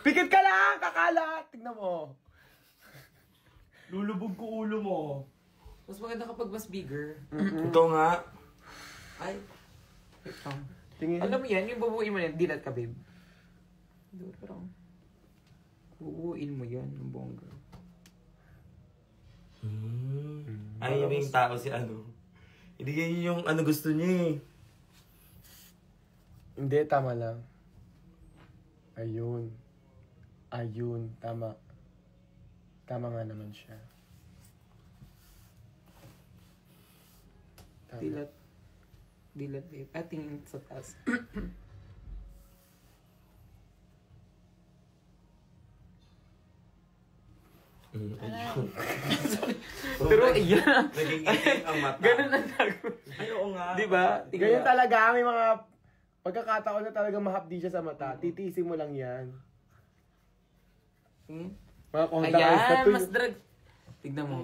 Pikit ka lang! Kakalat! Tignan mo. Lulubog ko ulo mo. Mas maganda kapag mas bigger. Ito nga. Ay. Tingin. Alam mo yan, yung bubuin mo yan, dilat ka, babe. Pero, bubuin mo yan, yung bongga. Ay, yun yung tao si ano. Hindi ganyan yung ano gusto niya eh. Hindi, tama lang. Ayun. Ayun, tama. Tama nga naman siya. Tama. Dilat. Dilat, babe. At tingin sa taas. Pero ayan. Naging itim ang mata. Ganun ang gagawin. Ay, oo nga. Diba? Ganyan talaga, may mga pagkakataon na talaga mahapdi siya sa mata. Titiisin mo lang yan. Mga contact eyes na Ayan, to. mas drag. Tignan mo.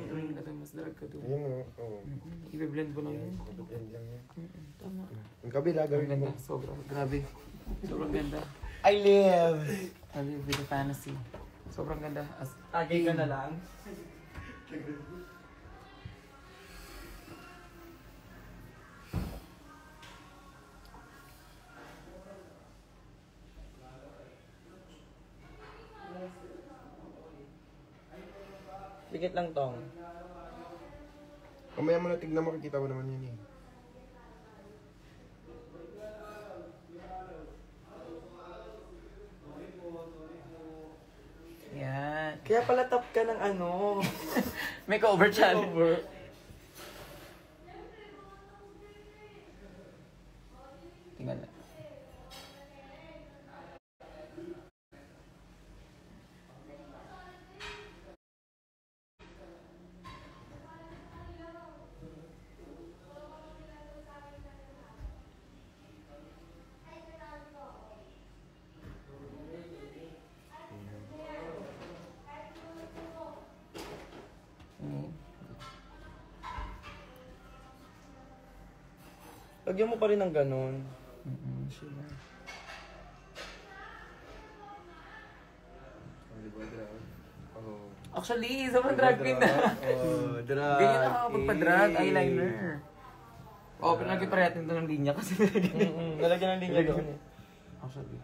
Mas drag ka doon. Ayun o. Oo. I-blend mo lang yun. Yan lang yan. Tama. Ang kabila, Ang gawin mo. ganda. Sobrang. Grabe. Sobrang ganda. I live! I live with a fantasy. Sobrang ganda. Tagay ka na lang. Pikit lang tong. Mamaya mo na tignan, makikita mo naman yun eh. Yan. Kaya pala top ka ng ano. Makeover challenge. Tingnan na. Lagyan mo pa rin ng ganun. Sure. Actually, sobrang drag queen na. Oh, drag. Ganyan ako kapagpa-drag, eyeliner. Oo, pero lagi pa rin natin ito ng linya kasi Nalagyan ng linya doon eh. Actually.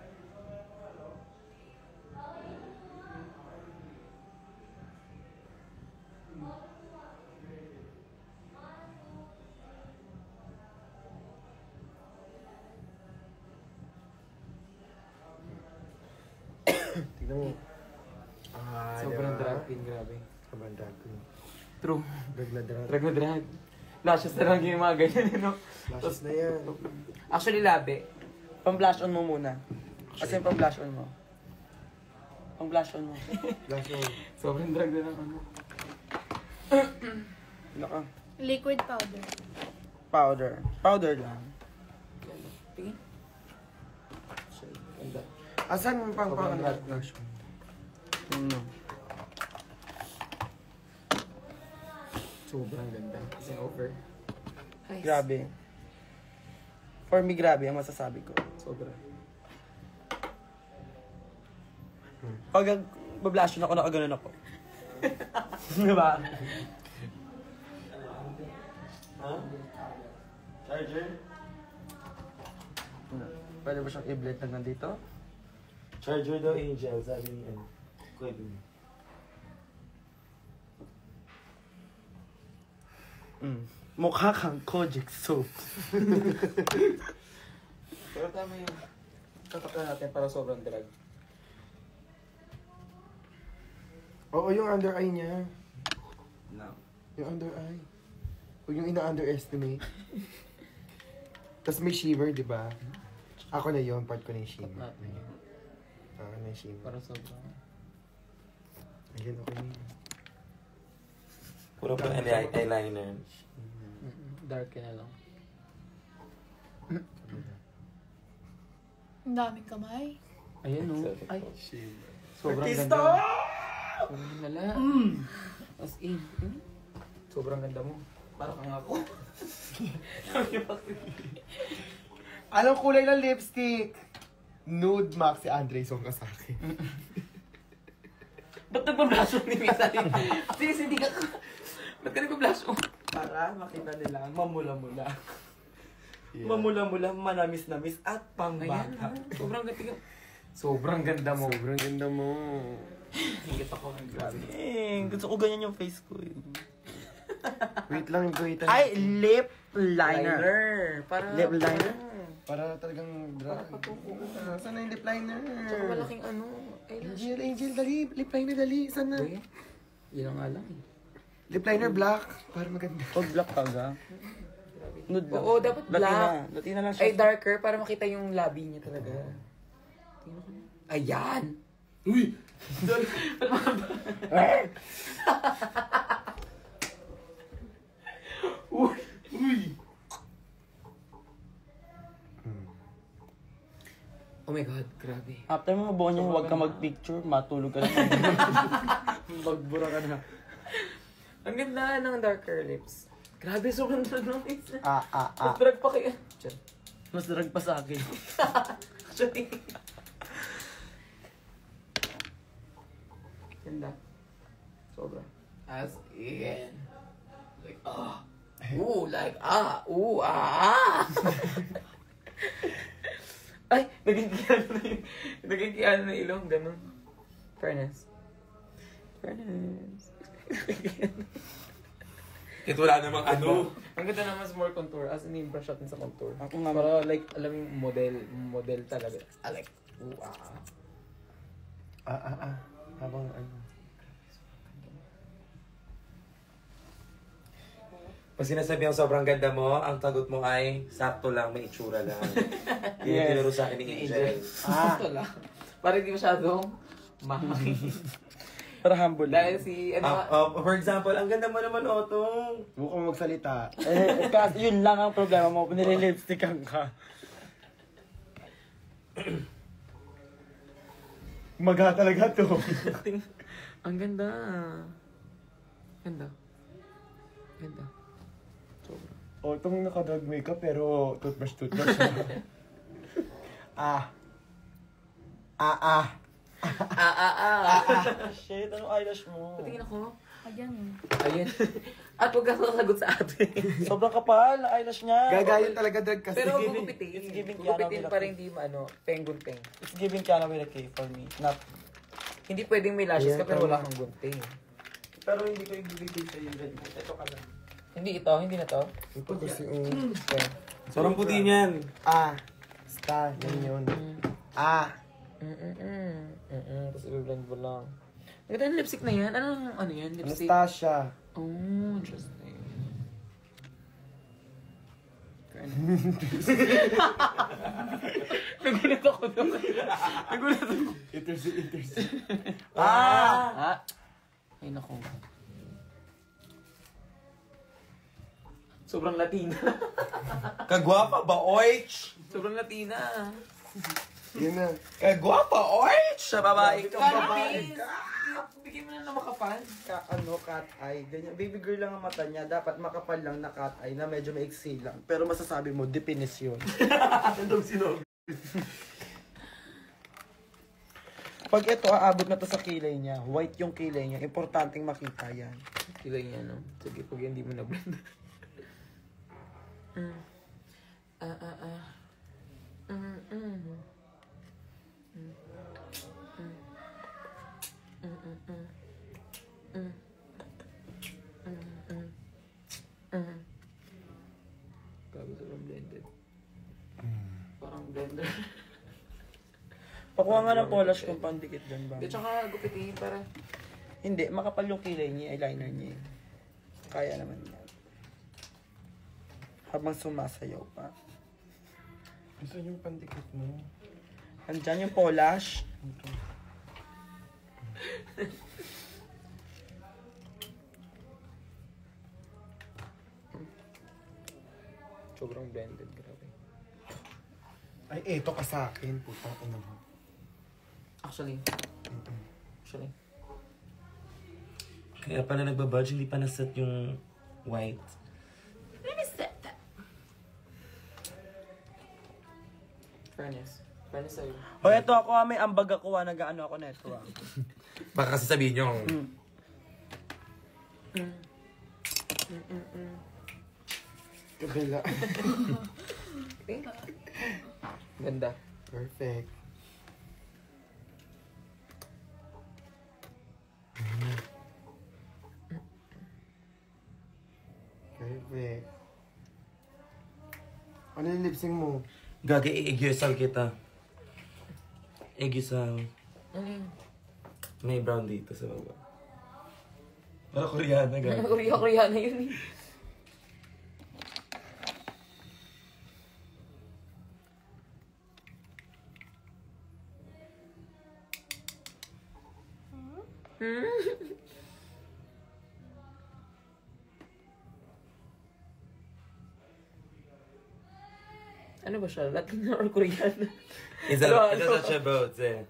Tignan mo. Ah, Sobrang diba? drag queen, grabe. Sobrang drag queen. True. Drag na drag. Drag na drag. Lashes na lang yung mga ganyan, no? Lashes na yan. Actually, labi. Pang-blush on mo muna. Kasi pang-blush on mo. Pang-blush on mo. Last one. Sobrang drag na lang, ano. Naka. Liquid powder. Powder. Powder lang. Tingin. Ganda. Asan yung pang Sobrang drag. blush? Sobrang ganda. Kasi over. Guys. Grabe. For me, grabe ang masasabi ko. Sobra. Pag bablush on ako, nakaganon ako. Diba? Ha? Charger? Pwede ba siyang i-blend lang nandito? Charger daw, Angel. Sabi ni ano. Kuya Bing. Mukha kang Kojic soap. Pero tama yung tataklan natin para sobrang drag. Oo, yung under eye niya. No. Yung under eye. Huwag yung ina-underestimate. Tapos may shimmer, di ba? Ako na yun, part ko na yung shimmer. Ako na yung shimmer. Para sobrang... Ayun, okay na yun. Puro pa eyeliner. Dark na lang. Ang daming kamay. Ayan o. Ay, Shimmer. sobrang Artista! ganda. Sobrang lala. As in. Sobrang ganda mo. Para kang ako. Anong kulay ng lipstick? Nude Maxi Andre Song ka sa akin. Ba't nagpa-blush on ni Misa? Sinis, hindi ka... Ba't ka nagpa-blush on? Para makita nila, mamula-mula. Yeah. Mamula-mula, manamis-namis at Ayan, pangbata. sobrang ganda. Sobrang ganda mo. Sobrang ganda mo. Hingit ako. Grabe. Gusto ko ganyan yung face ko. Wait lang, wait. Ay, lip liner. Para... Lip liner? Para talagang drag. Saan na yung lip liner? Tsaka malaking ano. Eyelash. Angel, dali. Lip liner, dali. Saan na? Uy, yun ang nga lang eh. Lip liner black. Para maganda. Pag black ka ga. Nude lang. Oo, dapat black. Latina lang Ay, siya. darker para makita yung labi niya talaga. Tingnan ko na. Ayan! Uy! Uy! Uy! Oh my God, grabe. After mo mabuo niya, huwag ka mag-picture, matulog ka na. Magbura ka na. Ang ganda ng darker lips. Grabe, sobrang drag ng lips. Ah. Mas drag pa kaya. Diyan. Mas drag pa sa akin. Actually. Ganda. Sobra. As in. Like, Ooh, like, Ooh, Ay, naging kiyano na yung... Naging kiyano na ilong, ganun. Fairness. Ito wala namang ano. Ang ganda naman sa more contour. As in, yung brush natin sa contour. Ako nga. Para like, alam mo yung model talaga. Like, ooh, Habang ano. Pag sinasabi ang sobrang ganda mo, ang tagot mo ay sakto lang, may itsura lang. Yun yung tinuro sa akin ni Angel. Ito lang. Para hindi masyadong mahal. Para humble. Dahil si, For example, ang ganda mo naman, Otong. Mukhang magsalita. Kasi yun lang ang problema mo, nililipstickan ka. Maga talaga to. ang ganda. Ganda. Ganda. Sobra. O, itong nakadrag makeup pero toothbrush. Shit, ano eyelash mo? Patingin ako. Ayan eh. Ayan. At huwag ka sasagot sa atin. Sobrang kapal, eyelash niya. Gagayon talaga drag kasi. Pero giving- gugupitin. it's giving Gugupitin Kiana para Miracle. hindi pengun-peng. It's giving Kiana with a K for me. Not... Hindi pwedeng may lashes ka Ayan, pero tama. wala kang gunting. Pero hindi ko ibibigay sa yung ganyan. Ito ka lang. Hindi ito, hindi na to. Ito kasi Okay. Sobrang puti niyan. Star. Yan yun. Tapos i-blend mo lang. Ang ganda ng lipstick na yan. Ano yan? Lipstick? Anastasia. Oh, interesting. Nagulat ako naman. Nagulat ako. Intercy. Ay, naku. Sobrang Latina. Kagwapa ba, oich? Sobrang Latina. Yun na. Kagwapa, oich? Sa babae ka. Babae ka. Bigyan mo na na makapal. Cat eye. Ganyan. Baby girl lang ang mata niya. Dapat makapal lang na cat eye na medyo maiksi lang. Pero masasabi mo, definition. Anong sinog? Pag ito, aabot na to sa kilay niya. White yung kilay niya. Importanteng makita yan. Kilay niya, no? Sige, pag hindi mo na-blend. Gabi sobrang blended. Parang blender. Pakuha nga ng polish kung pandikit dyan ba? At saka gupitin para... Hindi, makapal yung kilay niya, eyeliner niya. Kaya naman yan. Habang sumasayaw pa. Gusto yung pandikit mo. Andyan yung polish. Sobrang blended, grabe. Ay, eto ka sa akin. Putang ina mo. Actually. Kaya pala nagbabudge, hindi pa naset yung white. Fairness. Paano sa'yo? O, eto ako may ambag ako nag-ano ako neto Baka kasi sabihin nyo. Kabila. Ganda. Perfect. Perfect. Ano yung lip sync mo? Gagi, i-eggysal kita. Eggysal. Ano yun? May brown dito sa baba. Para Koreana, gagi. Korea-Koreana yun eh. Ano ba siya? Latin or Korean? Isa sa siya both eh.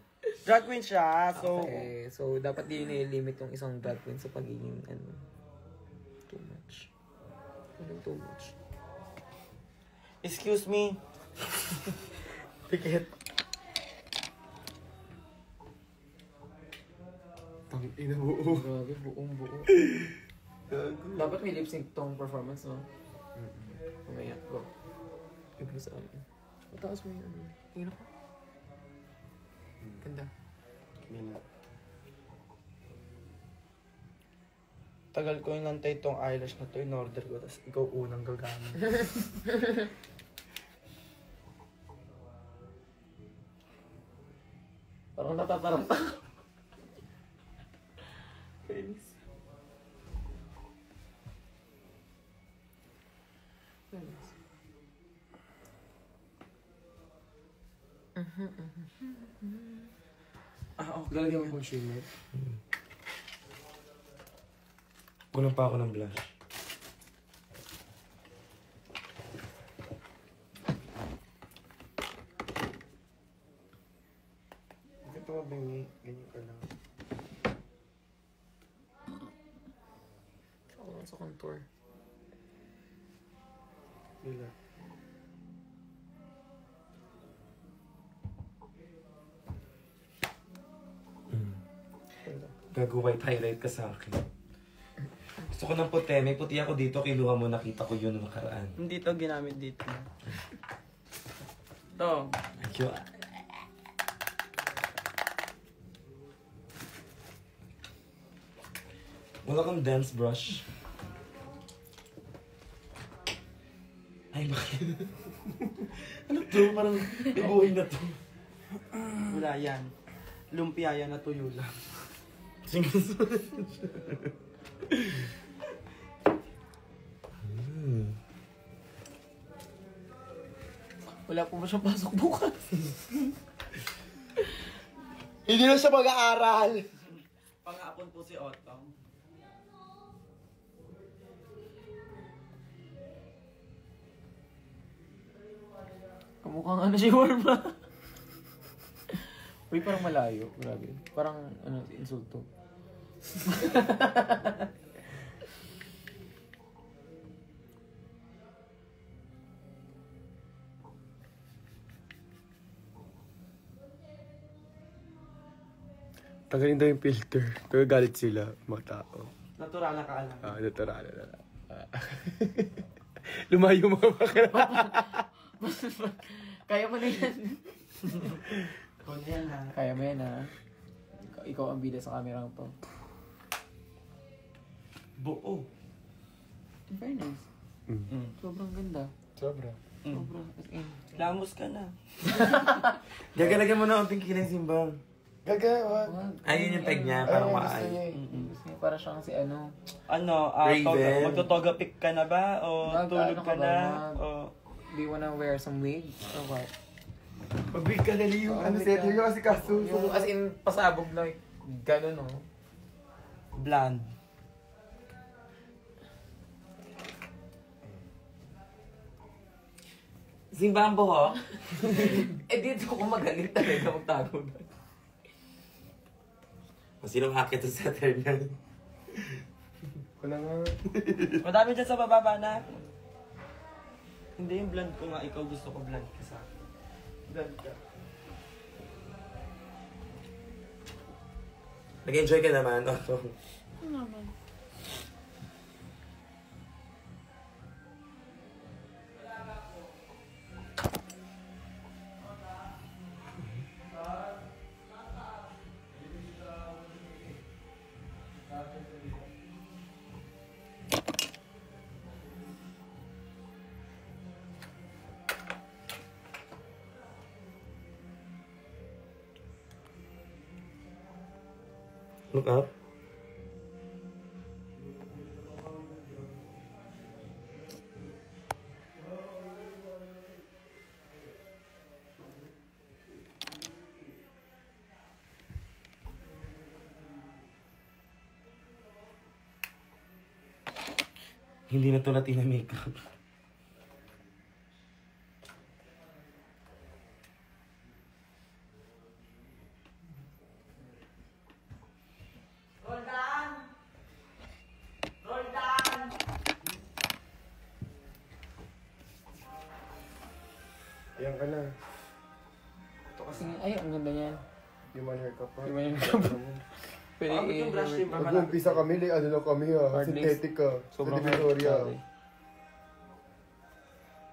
Drag queen siya, so... Okay, so dapat din i-limit yung isang drag queen sa pagiging ano, too much. Ano too much? Excuse me. Pikit. Tang ina buo. Grabe, buong buo. Dapat may lip sync tong performance, no? Mamaya, go. Ibig sa amin. Mataas mo yun. Tingin ako. Ganda. Kabila. Tagal ko yung nantay itong eyelash na to, in-order ko, tapos ikaw unang gagamit. Parang natataranta. Kainis. Kainis. Okay. Lalagyan mo shimmer. Kulang pa ako ng blush. Ito mabingi. Ganyan ka lang. Ako lang sa contour. Kabila. Gago white highlight ka sa akin. Gusto ko ng puti. May puti ako dito. Kiluha mo. Nakita ko yun nung nakaraan. Hindi to ginamit dito. To. Thank you. Wala kang dance brush. Ay, bakit? Ano to? Parang ibuhin na to. Wala yan. Lumpia yan na tuyo lang. Wala po ba siyang pasok bukas? Hindi na siya mag-aaral! Pang-apon po si Otong. Kamukhang ano si Warma. Uy, parang malayo. Grabe. Parang, ano, insulto. Tagalin daw yung filter. Pero galit sila, mga tao. Natural na kaalam. Natural na. Lumayo mga bakla. Kaya mo na yan. Ikaw na yan ha. Kaya mo yan, ha? Ikaw ang bida sa kamerang to. Buo. In fairness. Sobrang ganda. Sobra. Sobrang, as in. Lamos ka na. Gagalagyan mo na unting kilay simbang. Gagawa. Ayun yung peg niya. Ay, Parang gusto maay. niya eh. Gusto niya para siyang si ano. Ano, Raven. magtotoga pick ka na ba? O tulog Ano ka ka ba? na? Mag- O... Do you wanna wear some wig? Or what? Magbig ka dali yung ano set. Yung kasi kaso. Yung as in, pasabog na gano'n, no? Blonde. Simba ang buhok. Dito ko magaling talaga magtago na. Sinong akit sa Saturn? Wala nga. Madami dyan sa bababa na. Hindi yung blonde ko nga. Ikaw gusto ko blonde ka sa akin. Blonde ka. Nag-enjoy ka naman. Oh. Ano naman? Look up. Hindi na to Latina makeup. Ayan ka na. Ito kasi, ay, ang ganda niyan. Human hair ka pa. Human hair ka pa. Pwede Yung brush tip naman. Mag-umpisa kami, ano lang kami ha. Hard Synthetic ka. Sobrang Sa Victoria.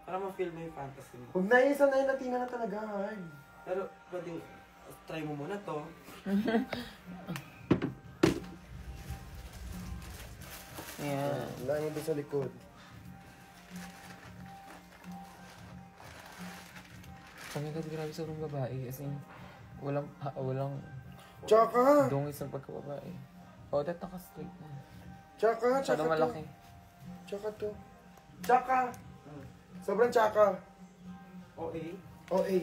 Para ma-feel mo yung fantasy mo. Huwag na yun, sanay Latina na talaga, hard. Pero, pwedeng try mo muna to. Ayan. Wala mo doon sa likod. Oh my God, grabe sobrang babae. As in, walang Tsaka! dungis ng pagkababae. Oh, that naka-straight na. Tsaka, Masyado tsaka to. malaki. Tsaka to. Tsaka! Sobrang tsaka. OA. OA.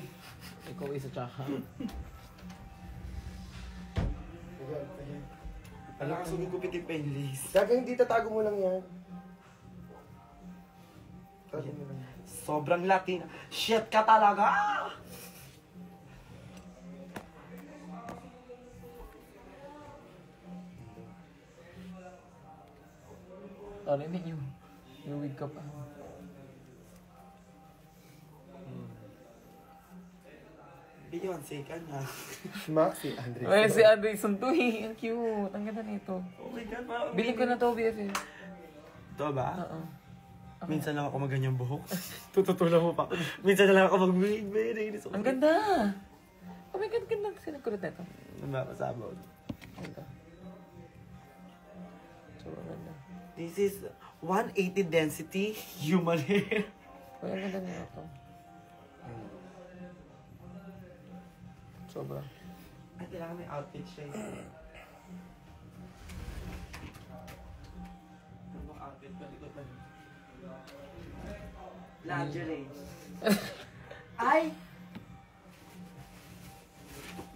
Ikaw isa tsaka. Ayan, ayan. Alam ka, sugugupit yung painless. Tsaka hindi tatago mo lang yan. Tago mo lang. Sobrang Latina. Shit ka talaga! Ano yun yung may wig ka pa. Beyonce ka na. Maxi, Andre. Ay, si Anderson to eh. Ang cute. Ang ganda nito. Oh my God, parang... Bilhin ko na to, BFF. Ito ba? Oo. Minsan lang ako maganyang buhok. Tututulan mo pa. Minsan lang ako mag-wig. Ang ganda! Oh my God, ganda. Sino kulot na ito? Napasabaw. Ganda. Sobrang ganda. This is 180 density human hair. Uy, ang ganda niya ito. Sobra. Ay, kailangan may outfit siya. Ano bang outfit? Palikot na. Lingerie. Ay!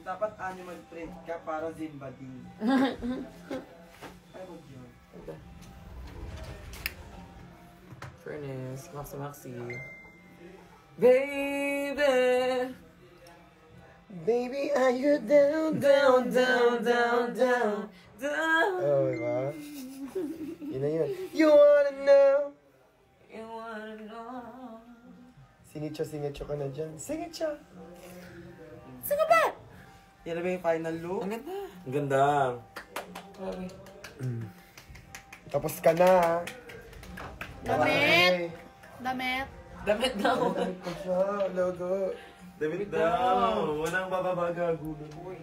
Dapat animal print ka para Zimbabwe. Ay, wag yun. Ganda. Furnace. Maxi. Baby! Baby, are you down, Down, down, down, down, down. Oh, diba? Yun na yun. You wanna know? You wanna know? Singitsa ka na dyan. Singitsa! Yan na ba yung final look? Ang ganda. Ang ganda. Grabe. Tapos ka na. Damit! Damit! Damit daw. Damit pa siya, logo. David daw. Walang bababaga. Gulo. Uy.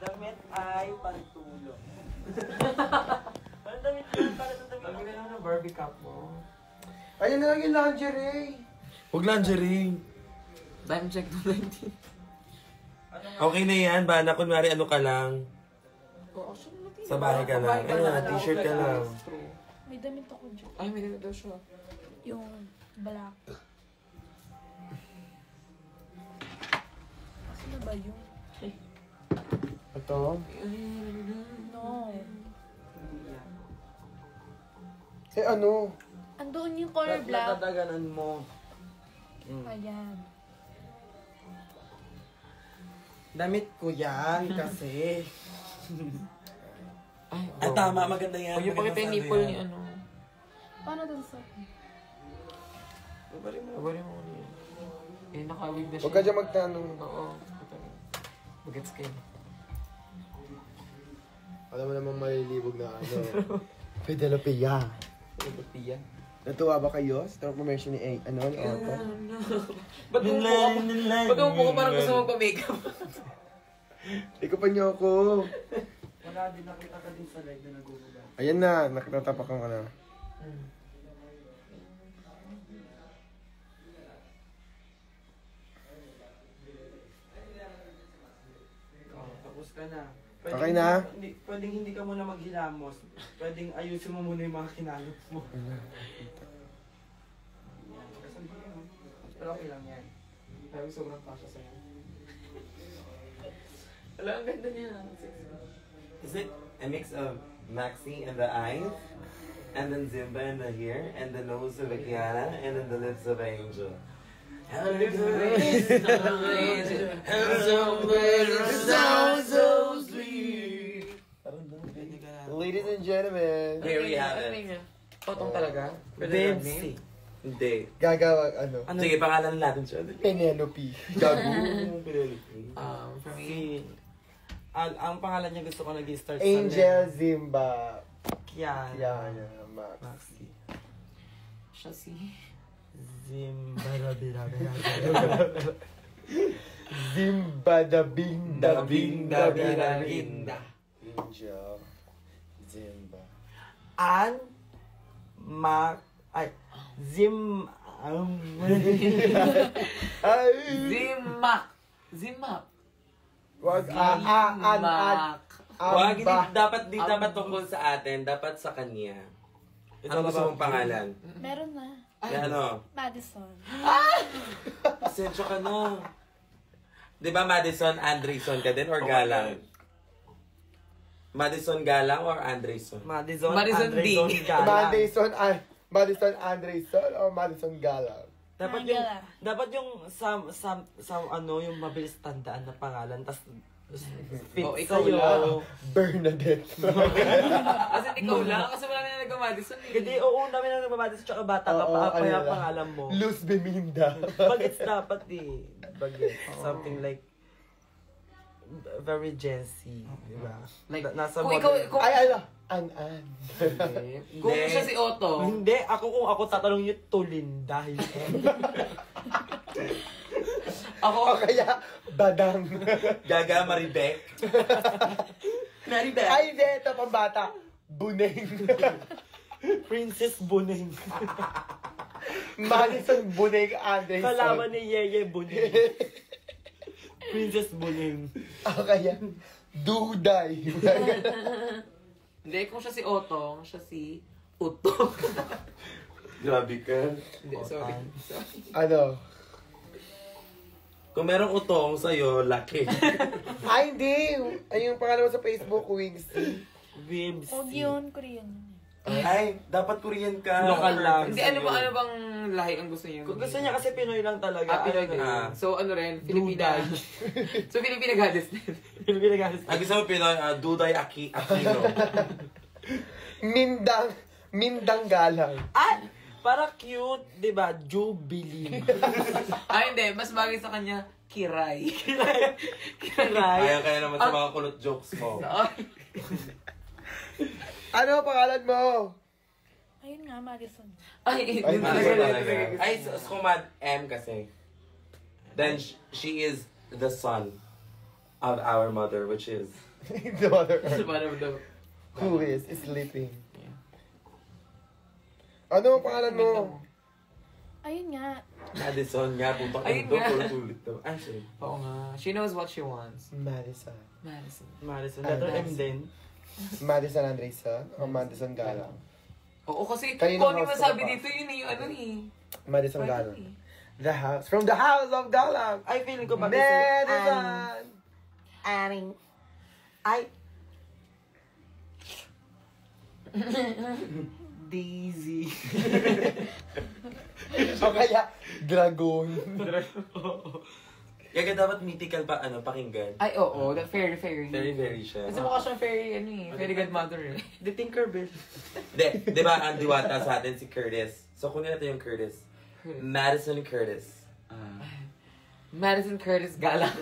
Damit ay pantulong. Parang damit yan, para sa damit. Ang ganda ng Barbie cup mo. Ayun na lang yung lingerie. Huwag lingerie. Time check to 19. Okay na yan. Bana, kunwari ano ka lang. Oh, actually, laki. Sa bahay ka lang. Ayun, t-shirt ka lang. True. May damit ako dyan. Ay, may dito daw siya. Yung black. Ano ba yun? Ito? No. Eh ano? Andoon yung color black. Natadaganan mo. Ayan. Damit ko yan kasi. Ay, Ah, tama. Maganda yan. Huwag yung pakita yung nipple ni ano. Paano dun sa... Babali mo ano yun. Eh, nakawig na siya. Huwag ka dyan magtanong. Oo. Bagets kayo. Alam mo namang malilibog na ano. Pedelopia. Pia. Natuwa ba kayo sa transformation ni Otto? Ba't umupo ko parang gusto mong pa-makeup? Ikaw pa niyo ako. Wala din, nakita ka din sa live na nagugulat. Ayan na, nakatatapakan ka na. Tapos ka na. Okay na? Pwedeng hindi ka muna maghilamos. Pwedeng ayusin mo muna yung mga kinalot mo. Yan. Kasi hindi naman. Pero okay lang yan. Sabi sobrang kasha sa'yo. Wala, ang ganda niya. Is it a mix of Maxi and the eyes? And then Zimba and the hair? And the nose of a Kiana? And then the lips of an angel? So sweet. Ladies and gentlemen, Here we have it. Otong talaga? Bebsi. Hindi. gagawag ano? Sige, pangalan natin siya. Penelope. Gago. For me, Si... ang pangalan niya gusto ko nag-start Angel Zimba. Kiana. Kiana Max. Maxi. siya si... Zimba da bing da bing da Biraginda. Angel Zimba. An... Ay... Ay! Zimak. Wag Wag, dapat tungkol sa atin, dapat sa kanya. Ano gusto mong pangalan? Meron na. Ano? Madison. Pasensya ka na. Di ba Madison Andreson ka din or Galang? Madison Galang or Andreson? Madison D. Madison Andreson o Madison Galang? Dapat yung yung mabilis tandaan na pangalan tas fit ikaw sa'yo. lang. Bernadette. Kasi ikaw lang, kasi wala na nag-Madison eh. Hindi, oo, dami na nagbabatis tsaka bata ka pa, ano kaya lang. pangalan mo. Luz Beminda. Bagets dapat eh. Bagets. Something like very Gen Z, di ba? Like, Nasa kung ikaw, kung, Ay, ano? An. kung siya si Otto, Hindi, kung ako tatanong niyo, Tulinda. O kaya, Badang. Gaga Maribek. Maribel. Ay, hindi. Ito, pambata. Buneng. Princess Buneng. Madison Buneng Anderson. Kalaban ni Yeye Buneng. Princess Buneng. O kaya, Duday. hindi, kung siya si Otto, siya si Utong. Grabe ka. Hindi, sorry. Ano? Kung merong utong sa'yo, laki. Ay, hindi. Ay, yung pangalan mo sa Facebook, Wings. Vibes. Huwag yun, Korean. Ay, dapat Korean ka. Local lang. Hindi, ano bang lahi ang gusto niyo? Kung gusto niya kasi Pinoy lang talaga. Pinoy din. Ah. So, ano rin, Filipina. So, Filipina goddess din. Filipina galis. Ang gusto mo Pinoy, Duday Aquino. Mindang Galang. Ay! Para cute, di ba? Jubilee. Hindi, mas bagay sa kanya, Kiray. Kiray. Kaya naman sa mga kulot jokes mo. Ano ang pangalan mo? Ayun nga, Madison. Ay, Ay, Talaga. Ay, skumad M kasi. Then, she is the son of our mother, which is... The mother earth. Parang Who is sleeping. Ano ang pangalan mo? Ayun nga. Madison nga, putang Ayun ito, nga. ulit daw. Ay, sorry. Oo nga. She knows what she wants. Madison. Madison. Madison. Letter M din. Madison Anderson o Madison Galang? Oo, kasi Kanino kung ano house man sabi ka pa? dito, yun eh, yung ano eh. Madison Pwede Galang. eh. The house. From the house of Galang. Ay, feeling ko ba Madison. Aring. Ay. Daisy. O kaya, Dragon. Kaya dapat mythical pa, pakinggan. Ay, oo, the fairy. Very siya. Kasi mukha siyang fairy, ano eh, fairy godmother eh. The Tinkerbell. Di ba, ang diwata sa atin si Curtis. So, kunin natin yung Curtis. Madison Curtis. Madison Curtis Galang.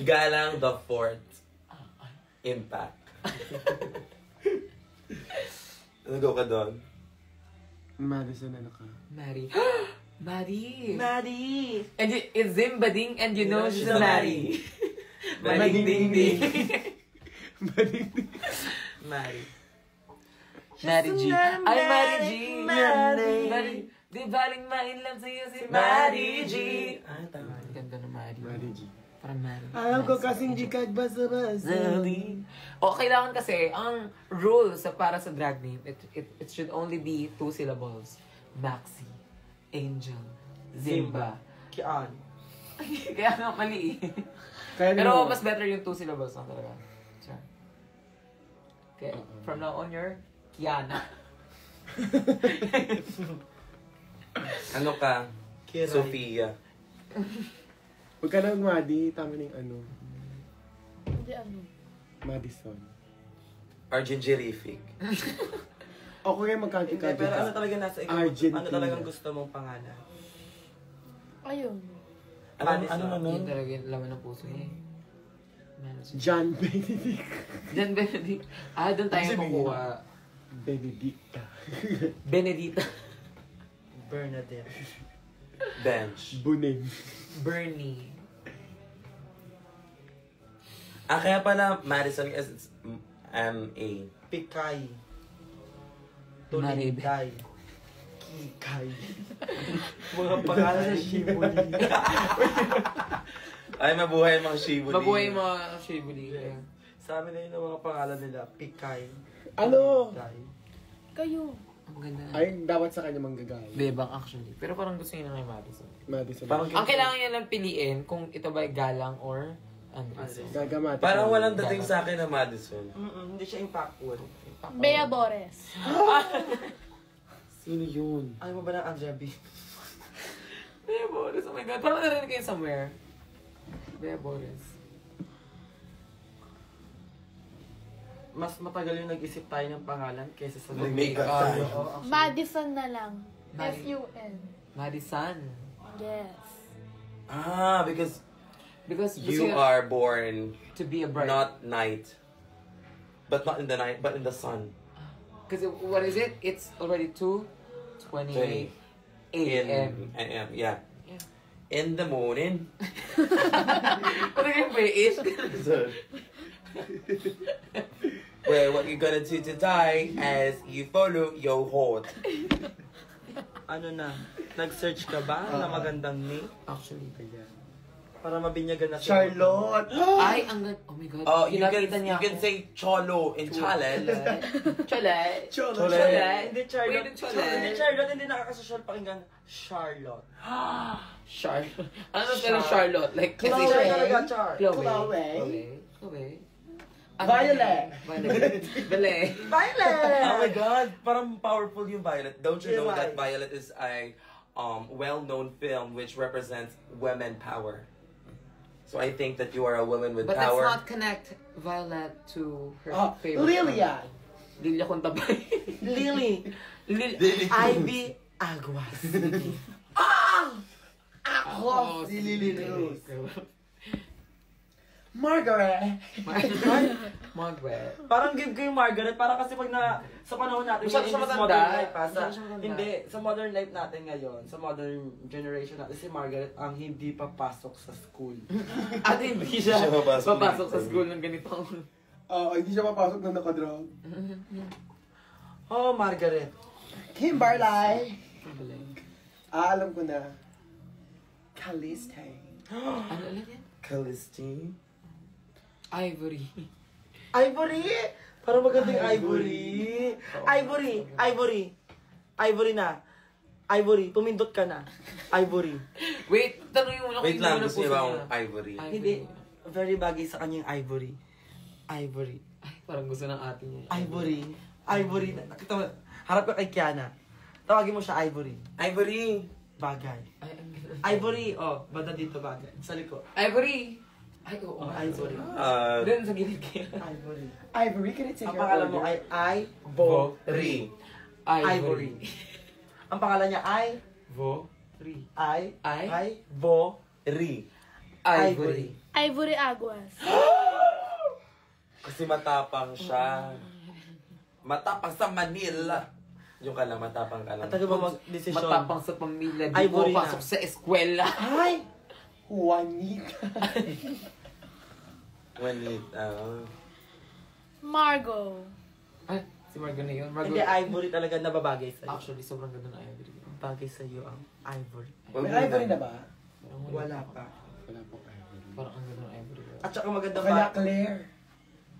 Galang the fourth. Impact. Go ka doon. Madison, ano ka? Maddie. Maddie. Maddie! And it's Zimbading and you know she's a Maddie. Maddie. Maddie ding ding. Maddie. Maddie G. Ay, Maddie G. Maddie. Di baling ma-inlove sa'yo si Maddie G. Ah, tama. Ganda ng Maddie. Maddie G. Parang Maddie. Alam ko kasing di ka basa-basa. O, kailangan kasi, ang rules para sa drag name, it should only be 2 syllables. Maxi, Angel, Zimba. Kian. Kaya nga mali eh. Kaya Pero mas better yung 2 syllables lang talaga. Sure. Okay, from now on, you're Kiana. Ano ka? Kiray. Sofia. Huwag ka na Maddie, tama na yung ano. Hindi ano. Madison. Or Gingerific. O kung Hindi, magkanti-kanti pero ano ka. talaga nasa ikaw? Argentina. Ano talagang gusto mong pangalan? Ayun. Yun talaga yung laman ng puso niya eh. Madison. John Benedict. John Benedict. Ah, doon tayo kukuha. Benedicta. Benedita. Bernadette. Bench. Buning. Bernie. Ah, kaya pala Madison is it's M-A. Pikay. Maribel. Tulinday. Kikay. Mga pangalan na Shibuli. Ay, mabuhay mga Shibuli. Mabuhay yung mga Shibuli. Sa amin na yun ang mga pangalan nila. Pikay. Ano? Tulinday. Kayo. Ang ganda. Ay, dapat sa kanya manggagay. Bebang actually. Pero parang gusto niya na kay Madison. Madison. Parang Ang kailangan niya lang piliin kung ito ba ay Galang or Andres. Gagamati. Parang walang dating sa akin na Madison. Hindi siya impactful. Bea Bores. Sino yun? Ayaw mo ba ng Andrea B? Bea Boris. Oh my God. Parang narinig kayo somewhere. Bea Boris. Mas matagal yung nag-isip tayo ng pangalan kaysa sa Nag-makeup Ah, tayo. Oo, actually. Madison na lang. Madi- F-U-N. Madison. Yes. Ah, because Because you are born to be a bride. not night. But not in the night, but in the sun. Because what is it? It's already 2:28 a.m. AM, yeah. Yeah. In the morning. Ano yung British? Well, what you're gonna do today is you follow your heart. Ano na? Nag-search ka ba na magandang name? Actually, Para mabinyagan na si Charlotte! ay, ang ganda. Oh my God. Oh, you Kinakita can niya you can ako. say cholo in challenge. Cholet. Cholet. Hindi Charlotte. Wait, Cholet. Hindi Charlotte, hindi nakakasosyal pakinggan. Charlotte. Charlotte. Ano na Charlotte? Like, kasi Chloe siya. talaga, Char. Chloe. Chloe. Violet. Violet. Violet! Oh my God, parang powerful yung Violet. Don't you know Why? that Violet is a well-known film which represents women power. So I think that you are a woman with But power. let's not connect Violet to her Oh, favorite. Lilia. Lilia Contabay. Lily. Lily. Ivy Aguas. Ako, si Lily Rose. Margaret. Margaret. Parang give ko yung Margaret. Parang kasi pag sa panahon natin Masyado ngayon, siya in this matanda. modern life, Masyado siya matanda. hindi, sa modern life natin ngayon, sa modern generation natin, si Margaret ang hindi papasok sa school. At hindi siya Siya papasok papasok sa dito. school ng ganito. Hindi siya papasok na nakadrog. Oh, Margaret. Kimberly. Alam ko na. Caliste. Ano ulit yan? Calistine. Ivory. Ivory! Parang magandang Ivory. Ivory! Ivory! Ivory na. Ivory, pumindot ka na. Ivory. Wait, tanongin mo na Wait kung lang, ano gusto puso niyo ba niya. ang Ivory? Hindi, very bagay sa kanya yung Ivory. Ivory. Ay, parang gusto ng ate niya. Ivory. Ivory. Nakita mo, harap ka kay Kiana. Tawagin mo siya Ivory. Ivory. Bagay. Ay, ang ganda. Ivory, oh, banda dito bagay. Sa liko. Ivory! Ay, oo. Oh, Ivory. Doon sa gilid kaya. Ivory. Ivory, can I take Ang your pangalan mo order? ay Ivory. Ivory. Ang pangalan niya ay Ivory. Ivory. Ri. Ivory. Ivory Aguas. Kasi matapang siya. Matapang sa Manila. Yung ka lang, matapang ka lang. At taga ba mag-desisyon? Matapang sa pamilya, di Ivory mo na. pasok sa eskwela. Ay! Juanita. Juanita. Margo. Ay, si Margo na yun. Margo, Hindi, Ivory talaga nababagay sa'yo. actually, sobrang ganda ng Ivory. Bagay sa'yo ang Ivory. Wag May mo ivory na ba? Wala pa. Wala po ivory. Parang ang ganda ng Ivory. At saka maganda Kaya ba? Claire.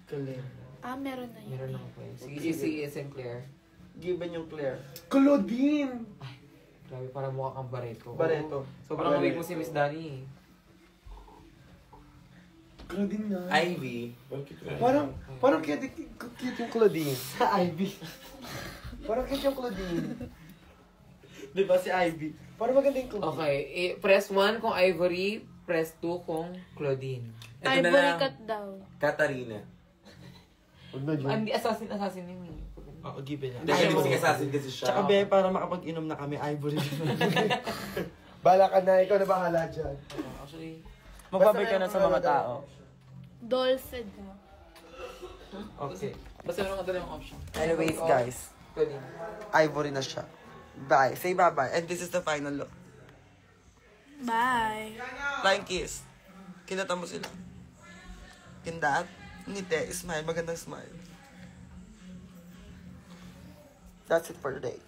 Claire. Ah, meron na yun. Meron lang po yun. Sige, si Sinclair. Given yung Claire. Claudine! Grabe, parang mukha kang Barreto. Barreto. Sobrang awig mo si Miss Dani. Claudine nga. Ivy. Parang cute yung Claudine. Sa Ivy. Parang cute yung Claudine. Di ba si Ivy? Parang maganda yung Claudine. Okay, press 1 kung Ivory, press 2 kung Claudine. Ito na Ivory lang. cut daw. Katarina. Huwag na Hindi, assassin yun eh. Oo, given yan. Hindi, kasi assassin kasi siya. Tsaka be, para makapag-inom na kami, Ivory. Bala ka na, ikaw na bahala dyan. Actually, Magbabay ka na sa mga tao. Dolce daw. Okay. basta meron ka talagang option. Anyways, guys. Claudine. Ivory na siya. Bye. Say bye-bye. And this is the final look. Bye. Flying kiss. Kinata mo sila. Kindat. Ngiti. Smile. Magandang smile. That's it for today.